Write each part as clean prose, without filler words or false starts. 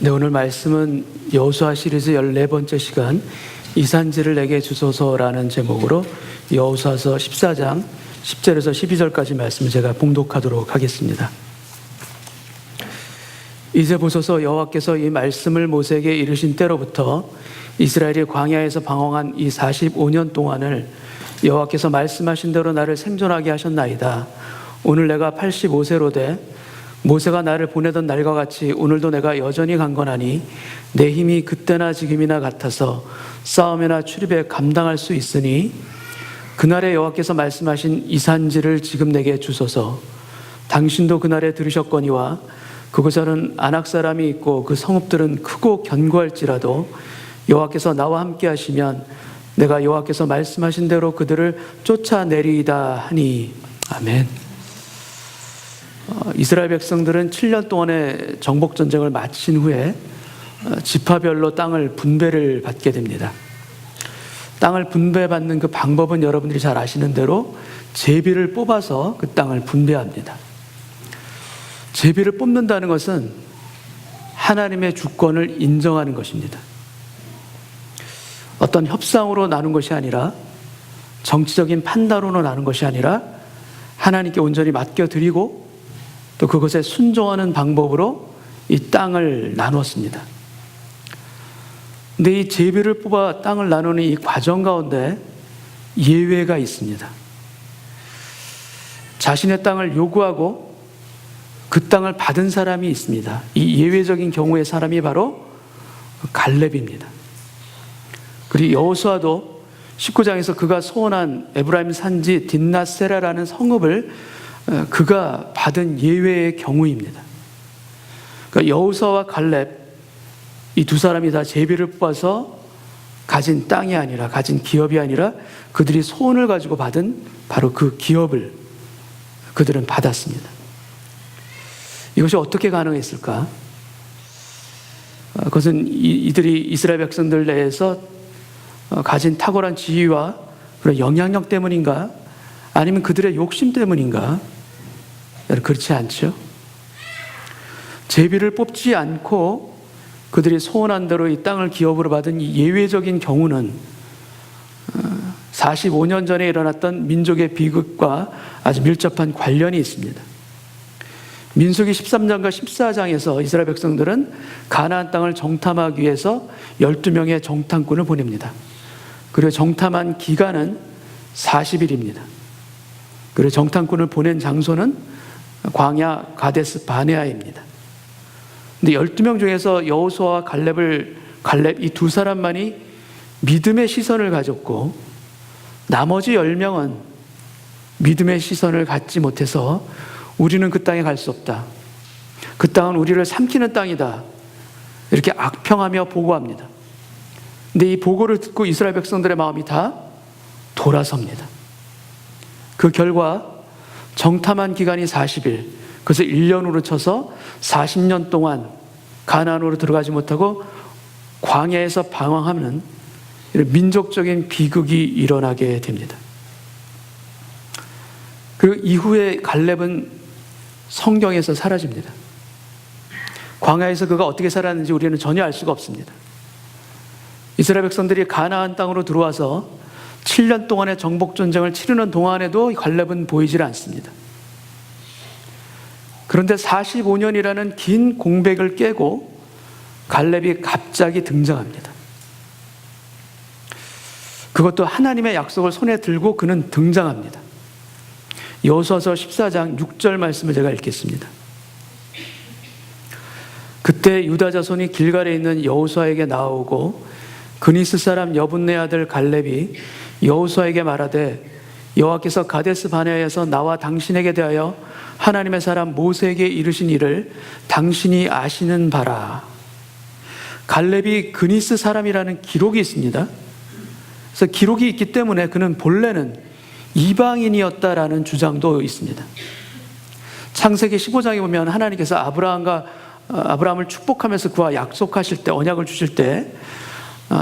네, 오늘 말씀은 여호수아 시리즈 14번째 시간 이산지를 내게 주소서라는 제목으로 여호수아서 14장 10절에서 12절까지 말씀을 제가 봉독하도록 하겠습니다. 이제 보소서, 여호와께서 이 말씀을 모세에게 이르신 때로부터 이스라엘이 광야에서 방황한 이 45년 동안을 여호와께서 말씀하신 대로 나를 생존하게 하셨나이다. 오늘 내가 85세로 돼 모세가 나를 보내던 날과 같이 오늘도 내가 여전히 강건하니 내 힘이 그때나 지금이나 같아서 싸움이나 출입에 감당할 수 있으니 그날에 여호와께서 말씀하신 이 산지를 지금 내게 주소서. 당신도 그날에 들으셨거니와 그곳에는 아낙 사람이 있고 그 성읍들은 크고 견고할지라도 여호와께서 나와 함께 하시면 내가 여호와께서 말씀하신 대로 그들을 쫓아내리이다 하니. 아멘. 이스라엘 백성들은 7년 동안의 정복 전쟁을 마친 후에 지파별로 땅을 분배를 받게 됩니다. 땅을 분배받는 그 방법은 여러분들이 잘 아시는 대로 제비를 뽑아서 그 땅을 분배합니다. 제비를 뽑는다는 것은 하나님의 주권을 인정하는 것입니다. 어떤 협상으로 나눈 것이 아니라, 정치적인 판단으로 나눈 것이 아니라 하나님께 온전히 맡겨드리고 또 그것에 순종하는 방법으로 이 땅을 나누었습니다. 근데 이 제비를 뽑아 땅을 나누는 이 과정 가운데 예외가 있습니다. 자신의 땅을 요구하고 그 땅을 받은 사람이 있습니다. 이 예외적인 경우의 사람이 바로 갈렙입니다. 그리고 여호수아도 19장에서 그가 소원한 에브라임 산지 딘낫세라라는 성읍을 그가 받은 예외의 경우입니다. 그러니까 여호수아와 갈렙, 이 두 사람이 다 제비를 뽑아서 가진 땅이 아니라, 가진 기업이 아니라 그들이 소원을 가지고 받은 바로 그 기업을 그들은 받았습니다. 이것이 어떻게 가능했을까? 그것은 이들이 이스라엘 백성들 내에서 가진 탁월한 지위와 그런 영향력 때문인가? 아니면 그들의 욕심 때문인가? 그렇지 않죠. 제비를 뽑지 않고 그들이 소원한 대로 이 땅을 기업으로 받은 이 예외적인 경우는 45년 전에 일어났던 민족의 비극과 아주 밀접한 관련이 있습니다. 민수기 13장과 14장에서 이스라엘 백성들은 가나안 땅을 정탐하기 위해서 12명의 정탐꾼을 보냅니다. 그리고 정탐한 기간은 40일입니다. 그리고 정탐꾼을 보낸 장소는 광야 가데스 바네아입니다. 근데 12명 중에서 여호수아와 갈렙 이 두 사람만이 믿음의 시선을 가졌고 나머지 10명은 믿음의 시선을 갖지 못해서 우리는 그 땅에 갈 수 없다. 그 땅은 우리를 삼키는 땅이다. 이렇게 악평하며 보고합니다. 근데 이 보고를 듣고 이스라엘 백성들의 마음이 다 돌아섭니다. 그 결과 정탐한 기간이 40일, 그래서 1년으로 쳐서 40년 동안 가나안으로 들어가지 못하고 광야에서 방황하는 이런 민족적인 비극이 일어나게 됩니다. 그 이후에 갈렙은 성경에서 사라집니다. 광야에서 그가 어떻게 살았는지 우리는 전혀 알 수가 없습니다. 이스라엘 백성들이 가나안 땅으로 들어와서 7년 동안의 정복 전쟁을 치르는 동안에도 갈렙은 보이질 않습니다. 그런데 45년이라는 긴 공백을 깨고 갈렙이 갑자기 등장합니다. 그것도 하나님의 약속을 손에 들고 그는 등장합니다. 여호수아서 14장 6절 말씀을 제가 읽겠습니다. 그때 유다 자손이 길갈에 있는 여호수아에게 나오고 그니스 사람 여분네 아들 갈렙이 여호수아에게 말하되 여호와께서 가데스 바네아에서 나와 당신에게 대하여 하나님의 사람 모세에게 이르신 일을 당신이 아시는 바라. 갈렙이 그니스 사람이라는 기록이 있습니다. 그래서 기록이 있기 때문에 그는 본래는 이방인이었다라는 주장도 있습니다. 창세기 15장에 보면 하나님께서 아브라함을 축복하면서 그와 약속하실 때, 언약을 주실 때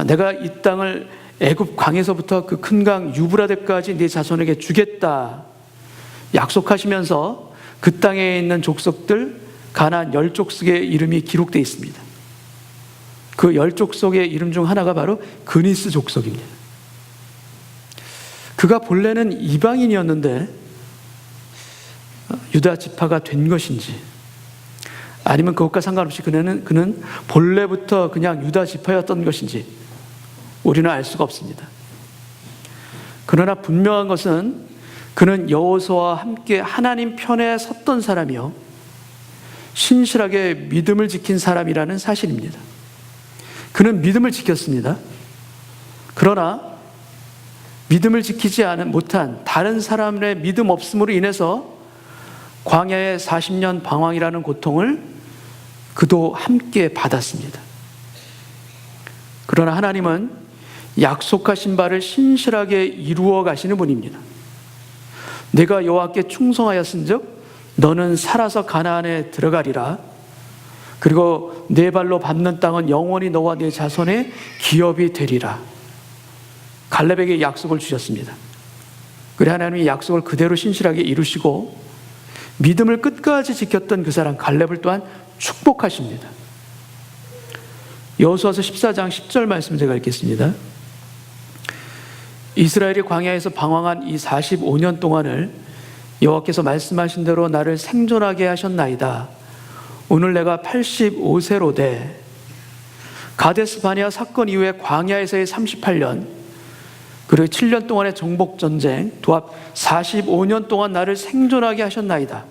내가 이 땅을 애굽 강에서부터 그 큰 강 유브라데까지 네 자손에게 주겠다 약속하시면서 그 땅에 있는 족속들 가나안 10족속의 이름이 기록되어 있습니다. 그 10족속의 이름 중 하나가 바로 그니스 족속입니다. 그가 본래는 이방인이었는데 유다 지파가 된 것인지, 아니면 그것과 상관없이 그는 본래부터 그냥 유다 지파였던 것인지 우리는 알 수가 없습니다. 그러나 분명한 것은 그는 여호수아와 함께 하나님 편에 섰던 사람이요, 신실하게 믿음을 지킨 사람이라는 사실입니다. 그는 믿음을 지켰습니다. 그러나 믿음을 지키지 못한 다른 사람의 믿음 없음으로 인해서 광야의 40년 방황이라는 고통을 그도 함께 받았습니다. 그러나 하나님은 약속하신 바를 신실하게 이루어 가시는 분입니다. 내가 여호와께 충성하였은즉 너는 살아서 가나안에 들어가리라. 그리고 네 발로 밟는 땅은 영원히 너와 네 자손의 기업이 되리라. 갈렙에게 약속을 주셨습니다. 그래 하나님이 약속을 그대로 신실하게 이루시고 믿음을 끝까지 지켰던 그 사람 갈렙을 또한 축복하십니다. 여호수아서 14장 10절 말씀 제가 읽겠습니다. 이스라엘이 광야에서 방황한 이 45년 동안을 여호와께서 말씀하신 대로 나를 생존하게 하셨나이다. 오늘 내가 85세로 돼 가데스 바네아 사건 이후에 광야에서의 38년, 그리고 7년 동안의 정복전쟁, 도합 45년 동안 나를 생존하게 하셨나이다.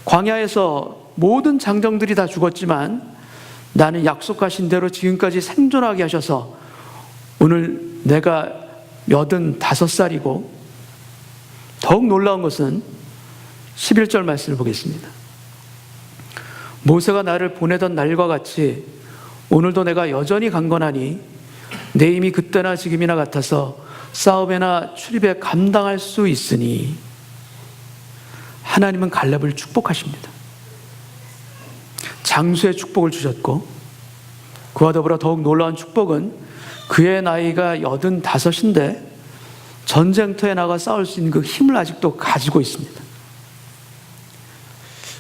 광야에서 모든 장정들이 다 죽었지만 나는 약속하신 대로 지금까지 생존하게 하셔서 오늘 내가 85살이고, 더욱 놀라운 것은 11절 말씀을 보겠습니다. 모세가 나를 보내던 날과 같이 오늘도 내가 여전히 강건하니 내 힘이 그때나 지금이나 같아서 싸움에나 출입에 감당할 수 있으니. 하나님은 갈렙을 축복하십니다. 장수의 축복을 주셨고, 그와 더불어 더욱 놀라운 축복은 그의 나이가 85인데 전쟁터에 나가 싸울 수 있는 그 힘을 아직도 가지고 있습니다.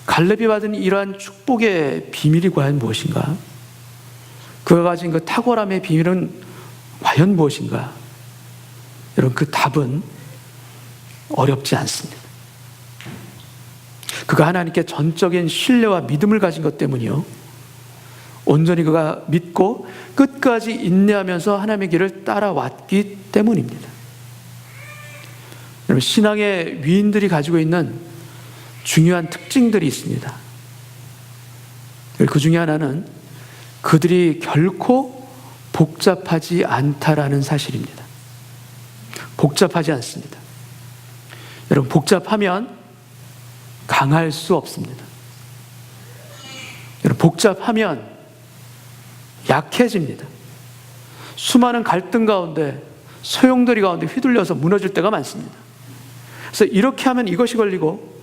갈렙이 받은 이러한 축복의 비밀이 과연 무엇인가? 그가 가진 그 탁월함의 비밀은 과연 무엇인가? 여러분, 그 답은 어렵지 않습니다. 그가 하나님께 전적인 신뢰와 믿음을 가진 것 때문이요, 온전히 그가 믿고 끝까지 인내하면서 하나님의 길을 따라왔기 때문입니다. 여러분, 신앙의 위인들이 가지고 있는 중요한 특징들이 있습니다. 그 중에 하나는 그들이 결코 복잡하지 않다라는 사실입니다. 복잡하지 않습니다. 여러분, 복잡하면 강할 수 없습니다. 여러분, 복잡하면 약해집니다. 수많은 갈등 가운데, 소용돌이 가운데 휘둘려서 무너질 때가 많습니다. 그래서 이렇게 하면 이것이 걸리고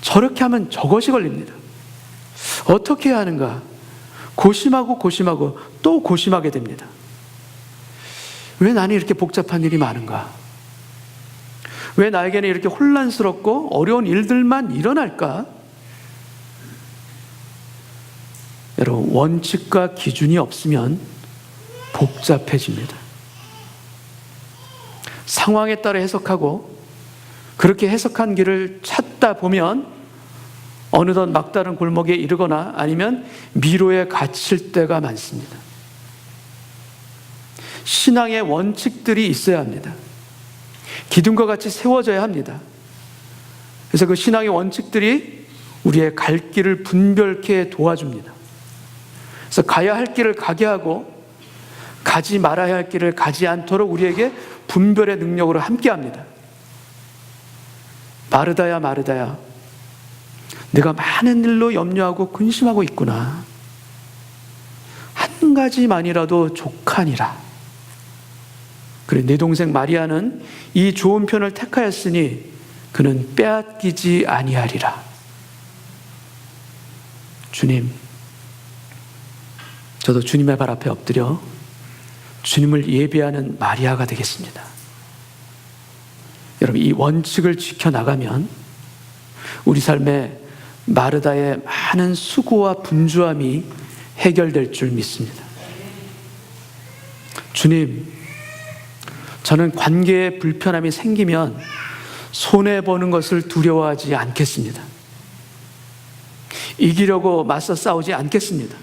저렇게 하면 저것이 걸립니다. 어떻게 해야 하는가? 고심하고 또 고심하게 됩니다. 왜 나는 이렇게 복잡한 일이 많은가? 왜 나에게는 이렇게 혼란스럽고 어려운 일들만 일어날까? 여러분, 원칙과 기준이 없으면 복잡해집니다. 상황에 따라 해석하고 그렇게 해석한 길을 찾다 보면 어느덧 막다른 골목에 이르거나 아니면 미로에 갇힐 때가 많습니다. 신앙의 원칙들이 있어야 합니다. 기둥과 같이 세워져야 합니다. 그래서 그 신앙의 원칙들이 우리의 갈 길을 분별케 도와줍니다. 그래서 가야 할 길을 가게 하고 가지 말아야 할 길을 가지 않도록 우리에게 분별의 능력으로 함께합니다. 마르다야, 내가 많은 일로 염려하고 근심하고 있구나. 한 가지만이라도 족하니라. 그래, 내 동생 마리아는 이 좋은 편을 택하였으니 그는 빼앗기지 아니하리라. 주님, 저도 주님의 발 앞에 엎드려 주님을 예배하는 마리아가 되겠습니다. 여러분, 이 원칙을 지켜나가면 우리 삶에 마르다의 많은 수고와 분주함이 해결될 줄 믿습니다. 주님, 저는 관계에 불편함이 생기면 손해보는 것을 두려워하지 않겠습니다. 이기려고 맞서 싸우지 않겠습니다.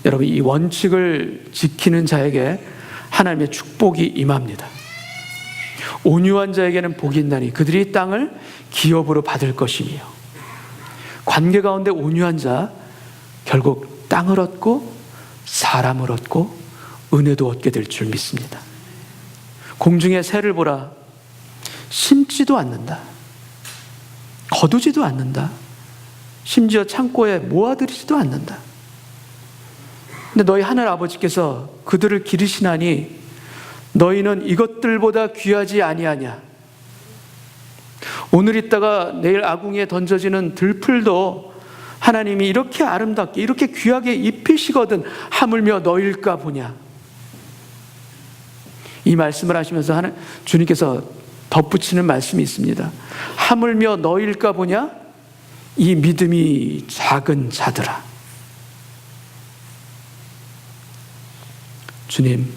여러분, 이 원칙을 지키는 자에게 하나님의 축복이 임합니다. 온유한 자에게는 복이 있나니 그들이 이 땅을 기업으로 받을 것이며, 관계 가운데 온유한 자 결국 땅을 얻고 사람을 얻고 은혜도 얻게 될 줄 믿습니다. 공중의 새를 보라. 심지도 않는다, 거두지도 않는다, 심지어 창고에 모아들이지도 않는다. 근데 너희 하늘 아버지께서 그들을 기르시나니 너희는 이것들보다 귀하지 아니하냐. 오늘 있다가 내일 아궁이에 던져지는 들풀도 하나님이 이렇게 아름답게 이렇게 귀하게 입히시거든 하물며 너일까 보냐. 이 말씀을 하시면서 주님께서 덧붙이는 말씀이 있습니다. 하물며 너일까 보냐. 이 믿음이 작은 자들아. 주님,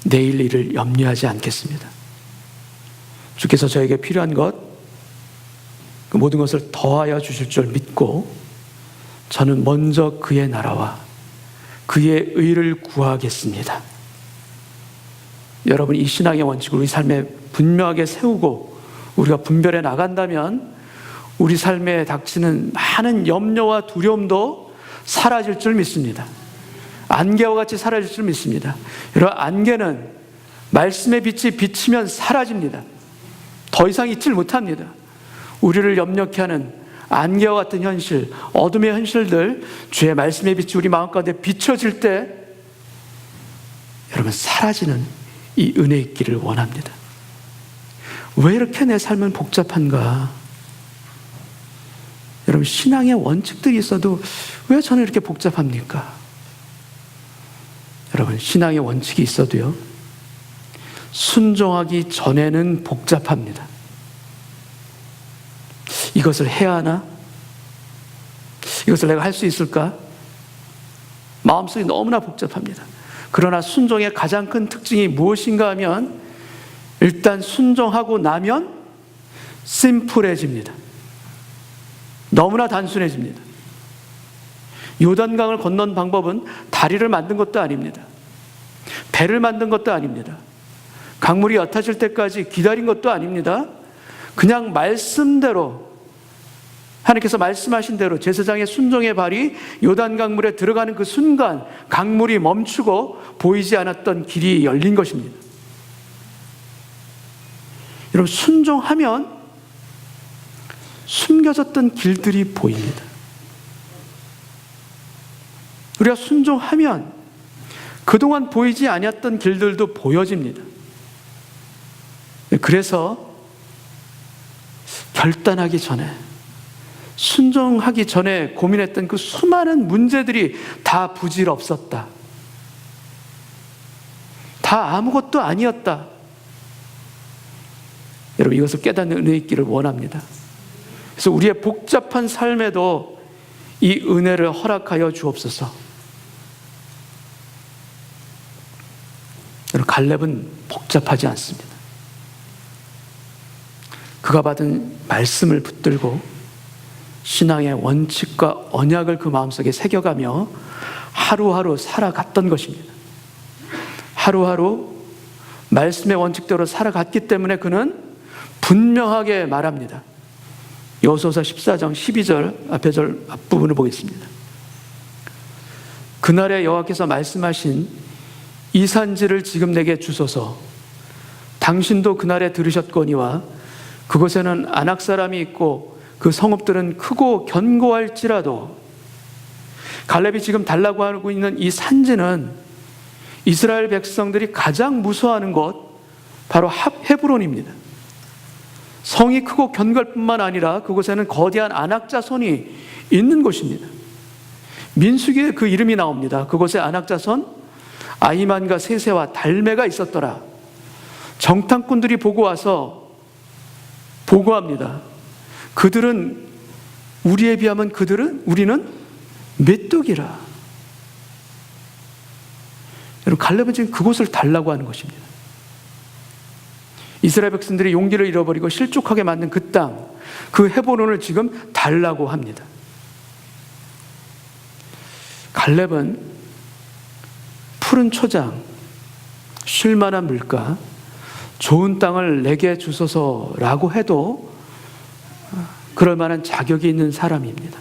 내일 일을 염려하지 않겠습니다. 주께서 저에게 필요한 것, 그 모든 것을 더하여 주실 줄 믿고 저는 먼저 그의 나라와 그의 의를 구하겠습니다. 여러분, 이 신앙의 원칙을 우리 삶에 분명하게 세우고 우리가 분별해 나간다면 우리 삶에 닥치는 많은 염려와 두려움도 사라질 줄 믿습니다. 안개와 같이 사라질 줄 믿습니다. 여러분, 안개는 말씀의 빛이 비치면 사라집니다. 더 이상 있질 못합니다. 우리를 염려케 하는 안개와 같은 현실, 어둠의 현실들, 주의 말씀의 빛이 우리 마음 가운데 비춰질 때 여러분, 사라지는 이 은혜 있기를 원합니다. 왜 이렇게 내 삶은 복잡한가? 여러분, 신앙의 원칙들이 있어도 왜 저는 이렇게 복잡합니까? 여러분, 신앙의 원칙이 있어도요, 순종하기 전에는 복잡합니다. 이것을 해야 하나? 이것을 내가 할 수 있을까? 마음속이 너무나 복잡합니다. 그러나 순종의 가장 큰 특징이 무엇인가 하면 일단 순종하고 나면 심플해집니다. 너무나 단순해집니다. 요단강을 건넌 방법은 다리를 만든 것도 아닙니다. 배를 만든 것도 아닙니다. 강물이 옅어질 때까지 기다린 것도 아닙니다. 그냥 말씀대로, 하나님께서 말씀하신 대로 제사장의 순종의 발이 요단강물에 들어가는 그 순간 강물이 멈추고 보이지 않았던 길이 열린 것입니다. 여러분, 순종하면 숨겨졌던 길들이 보입니다. 우리가 순종하면 그동안 보이지 않았던 길들도 보여집니다. 그래서 결단하기 전에, 순종하기 전에 고민했던 그 수많은 문제들이 다 부질없었다, 다 아무것도 아니었다. 여러분, 이것을 깨닫는 은혜 있기를 원합니다. 그래서 우리의 복잡한 삶에도 이 은혜를 허락하여 주옵소서. 여러분, 갈렙은 복잡하지 않습니다. 그가 받은 말씀을 붙들고 신앙의 원칙과 언약을 그 마음속에 새겨가며 하루하루 살아갔던 것입니다. 하루하루 말씀의 원칙대로 살아갔기 때문에 그는 분명하게 말합니다. 여호수아서 14장 12절 앞부분을 보겠습니다. 그날에 여호와께서 말씀하신 이 산지를 지금 내게 주소서. 당신도 그날에 들으셨거니와 그곳에는 아낙 사람이 있고 그 성읍들은 크고 견고할지라도. 갈렙이 지금 달라고 하고 있는 이 산지는 이스라엘 백성들이 가장 무서워하는 곳, 바로 헤브론입니다. 성이 크고 견고할 뿐만 아니라 그곳에는 거대한 아낙 자손이 있는 곳입니다. 민수기에 그 이름이 나옵니다. 그곳에 아낙 자손 아히만과 세세와 달메가 있었더라. 정탐꾼들이 보고 와서 보고합니다. 그들은, 우리에 비하면 우리는 메뚜기라. 여러분, 갈렙은 지금 그곳을 달라고 하는 것입니다. 이스라엘 백성들이 용기를 잃어버리고 실족하게 만든 그 땅, 그 헤브론을 지금 달라고 합니다. 갈렙은 푸른 초장, 쉴만한 물가, 좋은 땅을 내게 주소서라고 해도 그럴 만한 자격이 있는 사람입니다.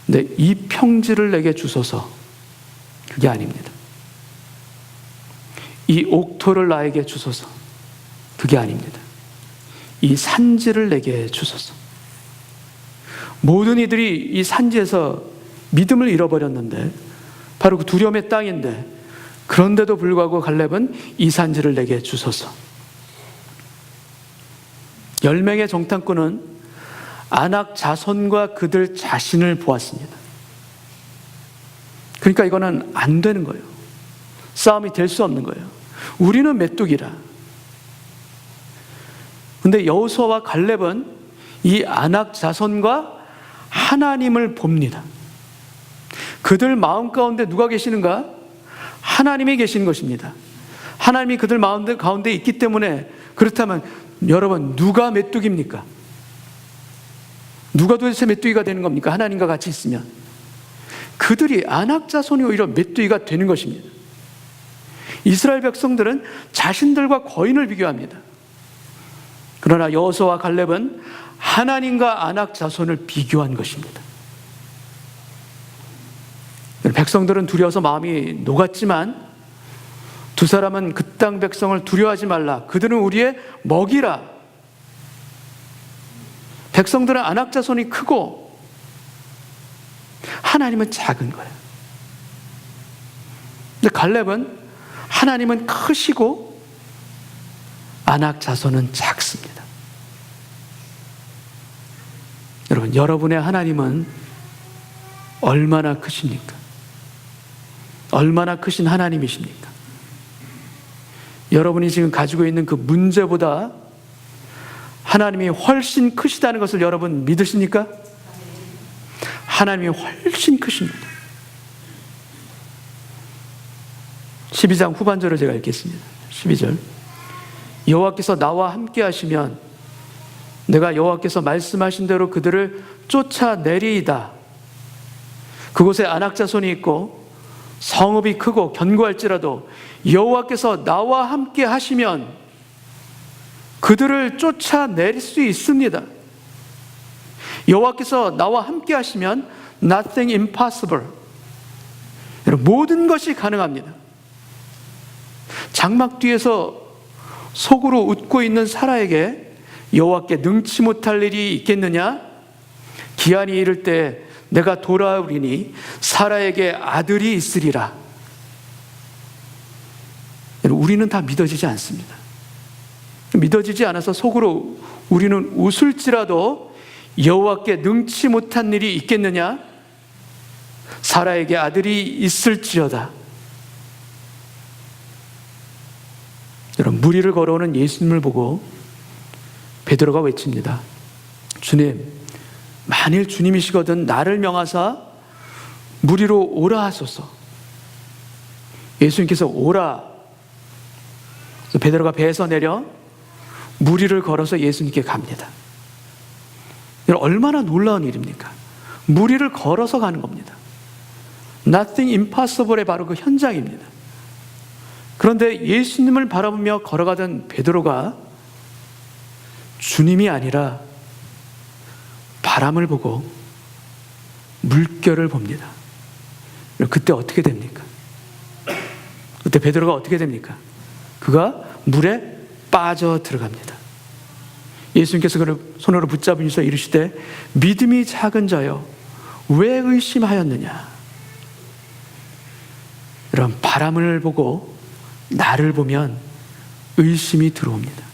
근데 이 평지를 내게 주소서, 그게 아닙니다. 이 옥토를 나에게 주소서, 그게 아닙니다. 이 산지를 내게 주소서. 모든 이들이 이 산지에서 믿음을 잃어버렸는데, 바로 그 두려움의 땅인데, 그런데도 불구하고 갈렙은 이 산지를 내게 주소서. 10명의 정탐꾼은 아낙 자손과 그들 자신을 보았습니다. 그러니까 이거는 안 되는 거예요. 싸움이 될 수 없는 거예요. 우리는 메뚜기라. 근데 여호수아와 갈렙은 이 아낙 자손과 하나님을 봅니다. 그들 마음 가운데 누가 계시는가? 하나님이 계시는 것입니다. 하나님이 그들 마음 가운데 있기 때문에, 그렇다면 여러분, 누가 메뚜기입니까? 누가 도대체 메뚜기가 되는 겁니까? 하나님과 같이 있으면. 그들이 아낙 자손이 오히려 메뚜기가 되는 것입니다. 이스라엘 백성들은 자신들과 거인을 비교합니다. 그러나 여호수아와 갈렙은 하나님과 아낙 자손을 비교한 것입니다. 백성들은 두려워서 마음이 녹았지만 두 사람은 그 땅 백성을 두려워하지 말라. 그들은 우리의 먹이라. 백성들은 아낙 자손이 크고 하나님은 작은 거예요. 근데 갈렙은 하나님은 크시고 아낙 자손은 작습니다. 여러분, 여러분의 하나님은 얼마나 크십니까? 얼마나 크신 하나님이십니까? 여러분이 지금 가지고 있는 그 문제보다 하나님이 훨씬 크시다는 것을 여러분 믿으십니까? 하나님이 훨씬 크십니다. 12장 후반절을 제가 읽겠습니다. 12절. 여호와께서 나와 함께 하시면 내가 여호와께서 말씀하신 대로 그들을 쫓아내리이다. 그곳에 아낙 자손이 있고 성읍이 크고 견고할지라도 여호와께서 나와 함께 하시면 그들을 쫓아낼 수 있습니다. 여호와께서 나와 함께 하시면 nothing impossible. 모든 것이 가능합니다. 장막 뒤에서 속으로 웃고 있는 사라에게 여호와께 능치 못할 일이 있겠느냐? 기한이 이를 때 내가 돌아오리니 사라에게 아들이 있으리라. 우리는 다 믿어지지 않습니다. 믿어지지 않아서 속으로 우리는 웃을지라도 여호와께 능치 못한 일이 있겠느냐? 사라에게 아들이 있을지어다. 여러분, 물 위를 걸어오는 예수님을 보고 베드로가 외칩니다. 주님, 만일 주님이시거든 나를 명하사 물 위로 오라 하소서. 예수님께서 오라. 그래서 베드로가 배에서 내려 물 위를 걸어서 예수님께 갑니다. 여러분, 얼마나 놀라운 일입니까? 물 위를 걸어서 가는 겁니다. Nothing impossible의 바로 그 현장입니다. 그런데 예수님을 바라보며 걸어가던 베드로가 주님이 아니라 바람을 보고 물결을 봅니다. 그때 어떻게 됩니까? 그때 베드로가 어떻게 됩니까? 그가 물에 빠져 들어갑니다. 예수님께서 그를 손으로 붙잡으셔서 이르시되 믿음이 작은 자여 왜 의심하였느냐? 여러분, 바람을 보고 나를 보면 의심이 들어옵니다.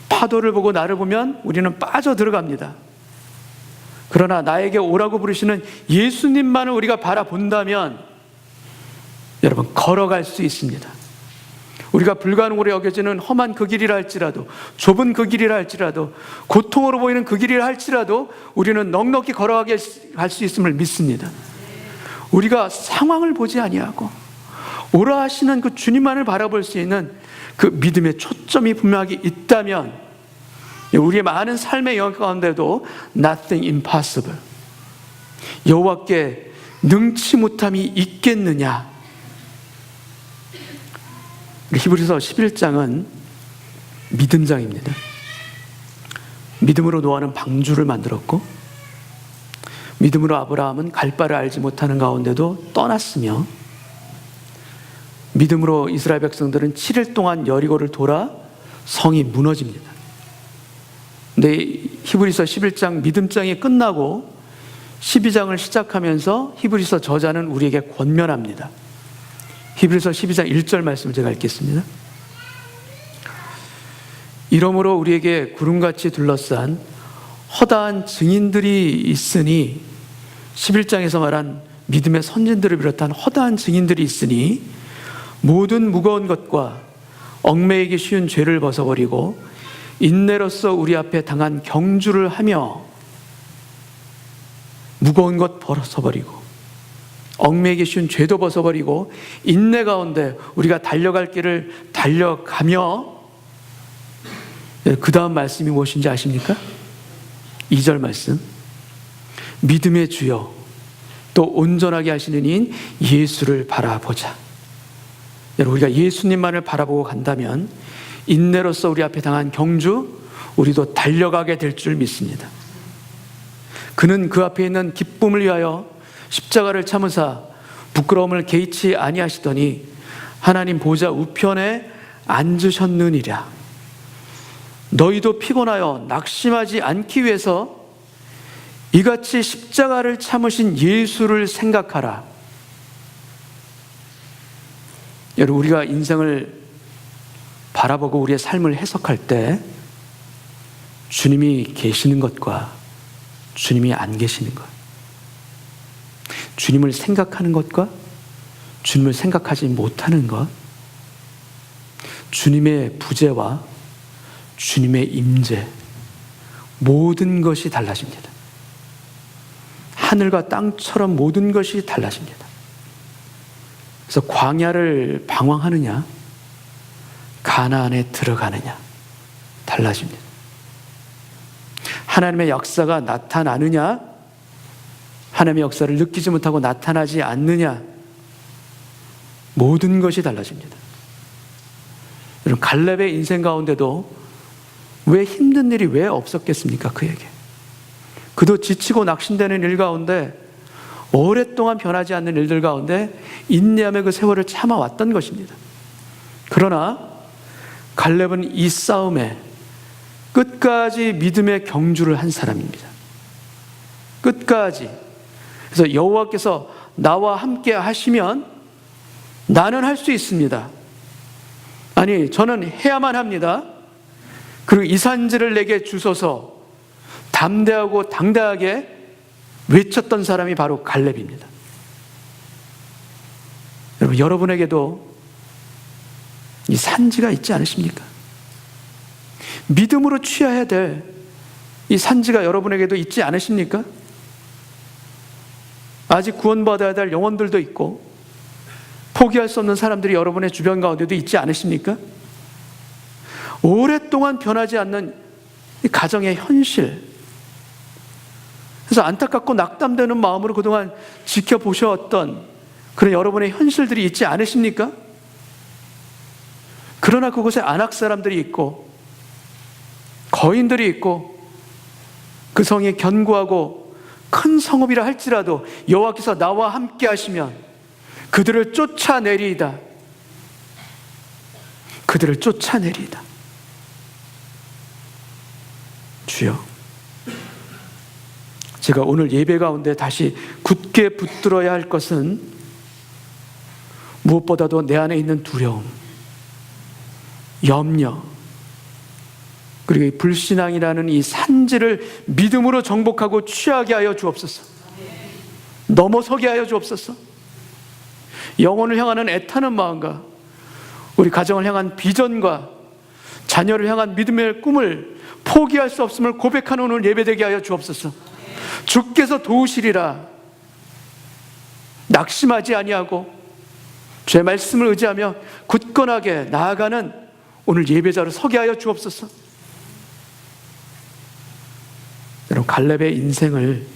파도를 보고 나를 보면 우리는 빠져 들어갑니다. 그러나 나에게 오라고 부르시는 예수님만을 우리가 바라본다면 여러분, 걸어갈 수 있습니다. 우리가 불가능으로 여겨지는 험한 그 길이라 할지라도, 좁은 그 길이라 할지라도, 고통으로 보이는 그 길이라 할지라도 우리는 넉넉히 걸어가게 할 수 있음을 믿습니다. 우리가 상황을 보지 아니하고 오라 하시는 그 주님만을 바라볼 수 있는 그 믿음의 초점이 분명하게 있다면 우리의 많은 삶의 영역 가운데도 nothing impossible, 여호와께 능치 못함이 있겠느냐. 히브리서 11장은 믿음장입니다. 믿음으로 노아는 방주를 만들었고, 믿음으로 아브라함은 갈 바를 알지 못하는 가운데도 떠났으며, 믿음으로 이스라엘 백성들은 7일 동안 여리고를 돌아 성이 무너집니다. 근데 히브리서 11장 믿음장이 끝나고 12장을 시작하면서 히브리서 저자는 우리에게 권면합니다. 히브리서 12장 1절 말씀을 제가 읽겠습니다. 이러므로 우리에게 구름같이 둘러싼 허다한 증인들이 있으니, 11장에서 말한 믿음의 선진들을 비롯한 허다한 증인들이 있으니 모든 무거운 것과 얽매이기 쉬운 죄를 벗어버리고 인내로써 우리 앞에 당한 경주를 하며, 무거운 것 벗어버리고 얽매이기 쉬운 죄도 벗어버리고 인내 가운데 우리가 달려갈 길을 달려가며, 그 다음 말씀이 무엇인지 아십니까? 2절 말씀, 믿음의 주여 또 온전하게 하시는 이인 예수를 바라보자. 여러분, 우리가 예수님만을 바라보고 간다면 인내로서 우리 앞에 당한 경주 우리도 달려가게 될 줄 믿습니다. 그는 그 앞에 있는 기쁨을 위하여 십자가를 참으사 부끄러움을 개의치 아니하시더니 하나님 보좌 우편에 앉으셨느니라. 너희도 피곤하여 낙심하지 않기 위해서 이같이 십자가를 참으신 예수를 생각하라. 여러분, 우리가 인생을 바라보고 우리의 삶을 해석할 때 주님이 계시는 것과 주님이 안 계시는 것, 주님을 생각하는 것과 주님을 생각하지 못하는 것, 주님의 부재와 주님의 임재, 모든 것이 달라집니다. 하늘과 땅처럼 모든 것이 달라집니다. 그래서 광야를 방황하느냐, 가나안에 들어가느냐 달라집니다. 하나님의 역사가 나타나느냐, 하나님의 역사를 느끼지 못하고 나타나지 않느냐, 모든 것이 달라집니다. 여러분, 갈렙의 인생 가운데도 왜 힘든 일이 왜 없었겠습니까? 그에게. 그도 지치고 낙심되는 일 가운데, 오랫동안 변하지 않는 일들 가운데 인내하며 그 세월을 참아왔던 것입니다. 그러나 갈렙은 이 싸움에 끝까지 믿음의 경주를 한 사람입니다. 끝까지. 그래서 여호와께서 나와 함께 하시면 나는 할 수 있습니다. 아니, 저는 해야만 합니다. 그리고 이 산지를 내게 주소서 담대하고 당당하게 외쳤던 사람이 바로 갈렙입니다. 여러분, 여러분에게도 이 산지가 있지 않으십니까? 믿음으로 취해야 될 이 산지가 여러분에게도 있지 않으십니까? 아직 구원받아야 될 영혼들도 있고 포기할 수 없는 사람들이 여러분의 주변 가운데도 있지 않으십니까? 오랫동안 변하지 않는 이 가정의 현실, 그래서 안타깝고 낙담되는 마음으로 그동안 지켜보셨던 그런 여러분의 현실들이 있지 않으십니까? 그러나 그곳에 안악 사람들이 있고 거인들이 있고 그 성이 견고하고 큰 성읍이라 할지라도 여호와께서 나와 함께 하시면 그들을 쫓아내리이다. 그들을 쫓아내리이다. 주여, 제가 오늘 예배 가운데 다시 굳게 붙들어야 할 것은 무엇보다도 내 안에 있는 두려움, 염려, 그리고 이 불신앙이라는 이 산지를 믿음으로 정복하고 취하게 하여 주옵소서. 넘어서게 하여 주옵소서. 영혼을 향하는 애타는 마음과 우리 가정을 향한 비전과 자녀를 향한 믿음의 꿈을 포기할 수 없음을 고백하는 오늘 예배되게 하여 주옵소서. 주께서 도우시리라. 낙심하지 아니하고 주의 말씀을 의지하며 굳건하게 나아가는 오늘 예배자로 서게 하여 주옵소서. 여러분, 갈렙의 인생을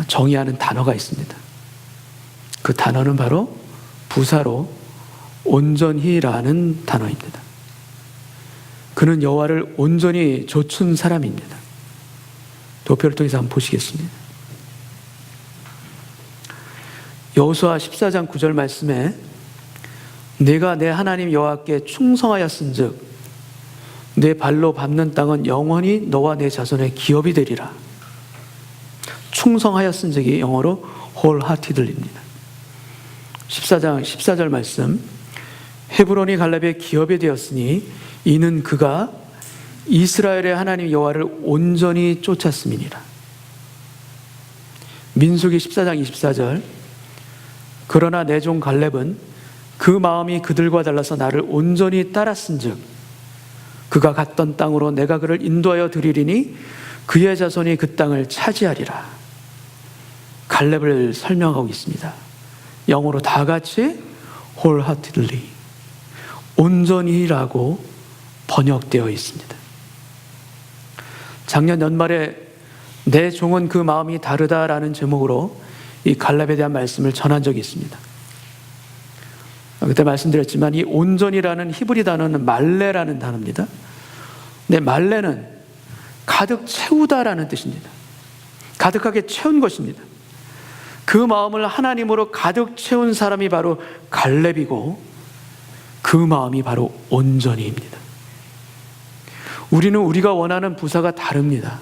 정의하는 단어가 있습니다. 그 단어는 바로 부사로 온전히라는 단어입니다. 그는 여호와를 온전히 좇은 사람입니다. 도표를 통해서 한번 보시겠습니다. 여호수아 14장 9절 말씀에 내가 내 하나님 여호와께 충성하였은즉 내 발로 밟는 땅은 영원히 너와 내 자손의 기업이 되리라. 충성하였은즉이 영어로 wholeheartedly입니다. 14장 14절 말씀, 헤브론이 갈렙의 기업이 되었으니 이는 그가 이스라엘의 하나님 여호와를 온전히 쫓았음이니라. 민수기 14장 24절, 그러나 내 종 갈렙은 그 마음이 그들과 달라서 나를 온전히 따랐은즉 그가 갔던 땅으로 내가 그를 인도하여 드리리니 그의 자손이 그 땅을 차지하리라. 갈렙을 설명하고 있습니다. 영어로 다 같이 wholeheartedly, 온전히라고 번역되어 있습니다. 작년 연말에 내 종은 그 마음이 다르다라는 제목으로 이 갈렙에 대한 말씀을 전한 적이 있습니다. 그때 말씀드렸지만 이 온전이라는 히브리 단어는 말레라는 단어입니다. 근데 말레는 가득 채우다라는 뜻입니다. 가득하게 채운 것입니다. 그 마음을 하나님으로 가득 채운 사람이 바로 갈렙이고 그 마음이 바로 온전히입니다. 우리는 우리가 원하는 부사가 다릅니다.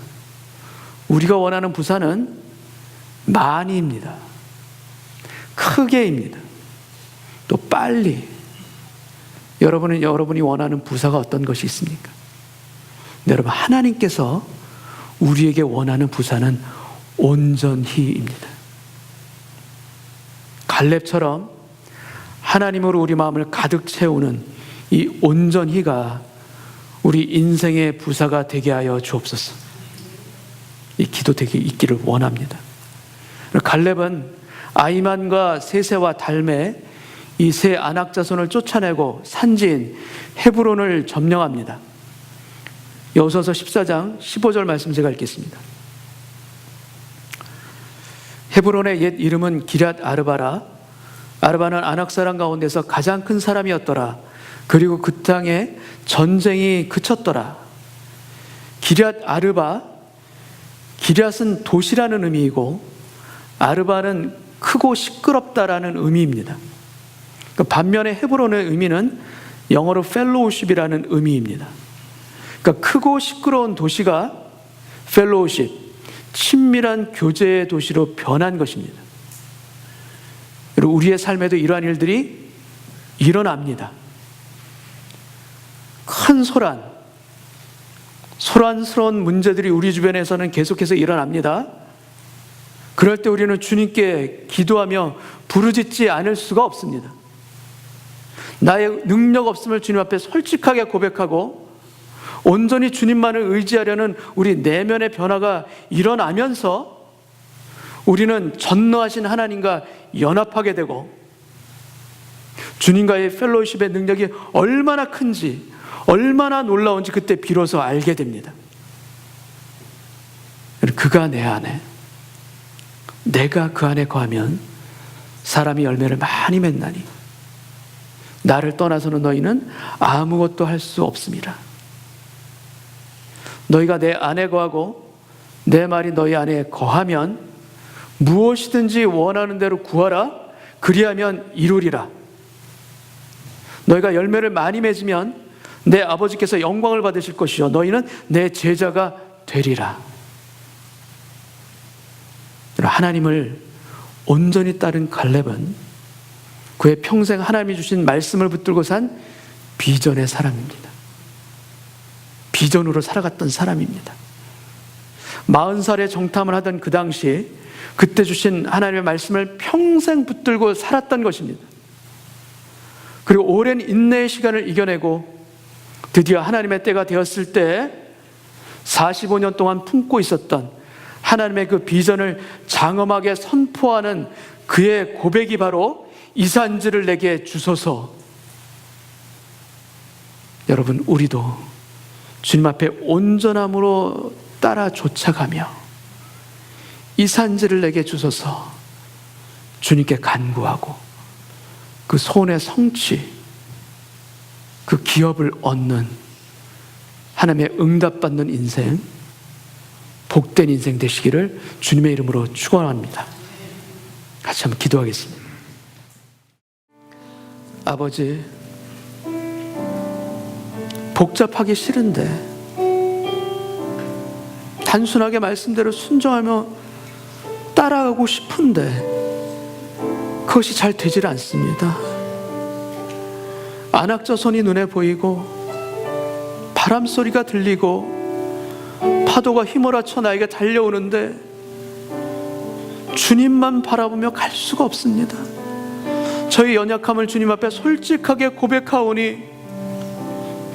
우리가 원하는 부사는 많이입니다. 크게입니다. 또 빨리. 여러분이 원하는 부사가 어떤 것이 있습니까? 여러분, 하나님께서 우리에게 원하는 부사는 온전히입니다. 갈렙처럼 하나님으로 우리 마음을 가득 채우는 이 온전히가 우리 인생의 부사가 되게 하여 주옵소서. 이 기도 되게 있기를 원합니다. 갈렙은 아이만과 세세와 달메 이 세 아낙 자손을 쫓아내고 산지인 헤브론을 점령합니다. 여호수아서 14장 15절 말씀 제가 읽겠습니다. 헤브론의 옛 이름은 기럇 아르바라. 아르바는 아낙 사람 가운데서 가장 큰 사람이었더라. 그리고 그 땅에 전쟁이 그쳤더라. 기럇 아르바, 기럇은 도시라는 의미이고 아르바는 크고 시끄럽다라는 의미입니다. 반면에 헤브론의 의미는 영어로 펠로우십이라는 의미입니다. 그러니까 크고 시끄러운 도시가 펠로우십, 친밀한 교제의 도시로 변한 것입니다. 그리고 우리의 삶에도 이러한 일들이 일어납니다. 큰 소란스러운 문제들이 우리 주변에서는 계속해서 일어납니다. 그럴 때 우리는 주님께 기도하며 부르짖지 않을 수가 없습니다. 나의 능력 없음을 주님 앞에 솔직하게 고백하고 온전히 주님만을 의지하려는 우리 내면의 변화가 일어나면서 우리는 전능하신 하나님과 연합하게 되고 주님과의 펠로우십의 능력이 얼마나 큰지, 얼마나 놀라운지 그때 비로소 알게 됩니다. 그가 내 안에, 내가 그 안에 거하면 사람이 열매를 많이 맺나니 나를 떠나서는 너희는 아무것도 할 수 없습니다. 너희가 내 안에 거하고 내 말이 너희 안에 거하면 무엇이든지 원하는 대로 구하라. 그리하면 이루리라. 너희가 열매를 많이 맺으면 내 아버지께서 영광을 받으실 것이요 너희는 내 제자가 되리라. 하나님을 온전히 따른 갈렙은 그의 평생 하나님이 주신 말씀을 붙들고 산 비전의 사람입니다. 비전으로 살아갔던 사람입니다. 40살에 정탐을 하던 그 당시 그때 주신 하나님의 말씀을 평생 붙들고 살았던 것입니다. 그리고 오랜 인내의 시간을 이겨내고 드디어 하나님의 때가 되었을 때 45년 동안 품고 있었던 하나님의 그 비전을 장엄하게 선포하는 그의 고백이 바로 이산지를 내게 주소서. 여러분, 우리도 주님 앞에 온전함으로 따라 쫓아가며 이산지를 내게 주소서 주님께 간구하고 그 소원의 성취, 그 기업을 얻는 하나님의 응답받는 인생, 복된 인생 되시기를 주님의 이름으로 축원합니다. 같이 한번 기도하겠습니다. 아버지, 복잡하기 싫은데 단순하게 말씀대로 순종하며 따라가고 싶은데 그것이 잘 되질 않습니다. 안악저선이 눈에 보이고 바람 소리가 들리고 파도가 휘몰아쳐 나에게 달려오는데 주님만 바라보며 갈 수가 없습니다. 저희 연약함을 주님 앞에 솔직하게 고백하오니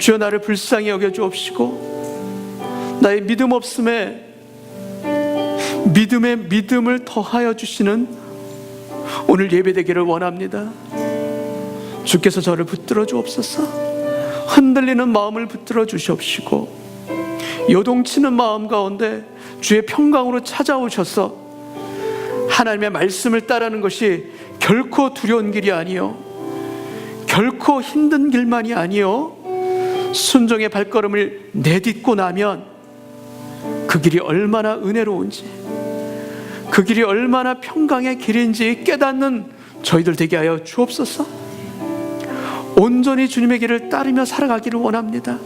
주여 나를 불쌍히 여겨 주옵시고 나의 믿음 없음에 믿음에 믿음을 더하여 주시는 오늘 예배되기를 원합니다. 주께서 저를 붙들어 주옵소서. 흔들리는 마음을 붙들어 주시옵시고 요동치는 마음 가운데 주의 평강으로 찾아오셔서 하나님의 말씀을 따르는 것이 결코 두려운 길이 아니요 결코 힘든 길만이 아니요 순종의 발걸음을 내딛고 나면 그 길이 얼마나 은혜로운지, 그 길이 얼마나 평강의 길인지 깨닫는 저희들 되게 하여 주옵소서. 온전히 주님의 길을 따르며 살아가기를 원합니다.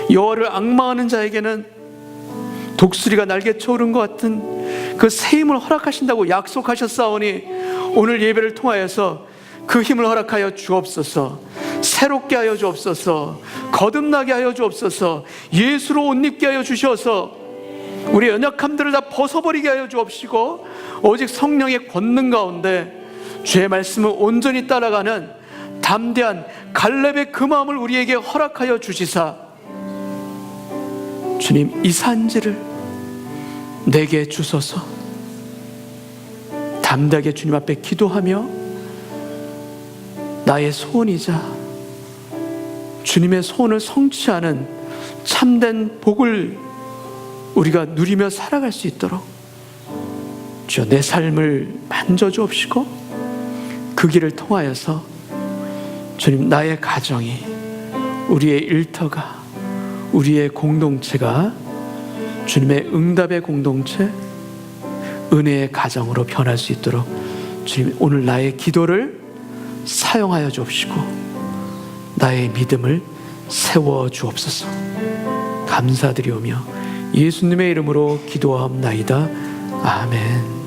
여호와를 앙망하는 자에게는 독수리가 날개쳐 오른 것 같은 그 새 힘을 허락하신다고 약속하셨사오니 오늘 예배를 통하여서 그 힘을 허락하여 주옵소서. 새롭게 하여 주옵소서. 거듭나게 하여 주옵소서. 예수로 옷 입게 하여 주셔서 우리 연약함들을 다 벗어버리게 하여 주옵시고 오직 성령의 권능 가운데 주의 말씀을 온전히 따라가는 담대한 갈렙의 그 마음을 우리에게 허락하여 주시사 주님, 이 산지를 내게 주소서. 담대하게 주님 앞에 기도하며 나의 소원이자 주님의 소원을 성취하는 참된 복을 우리가 누리며 살아갈 수 있도록 주여 내 삶을 만져주옵시고 그 길을 통하여서 주님, 나의 가정이, 우리의 일터가, 우리의 공동체가 주님의 응답의 공동체, 은혜의 가정으로 변할 수 있도록 주님, 오늘 나의 기도를 사용하여 주옵시고 나의 믿음을 세워 주옵소서. 감사드리오며 예수님의 이름으로 기도하옵나이다. 아멘.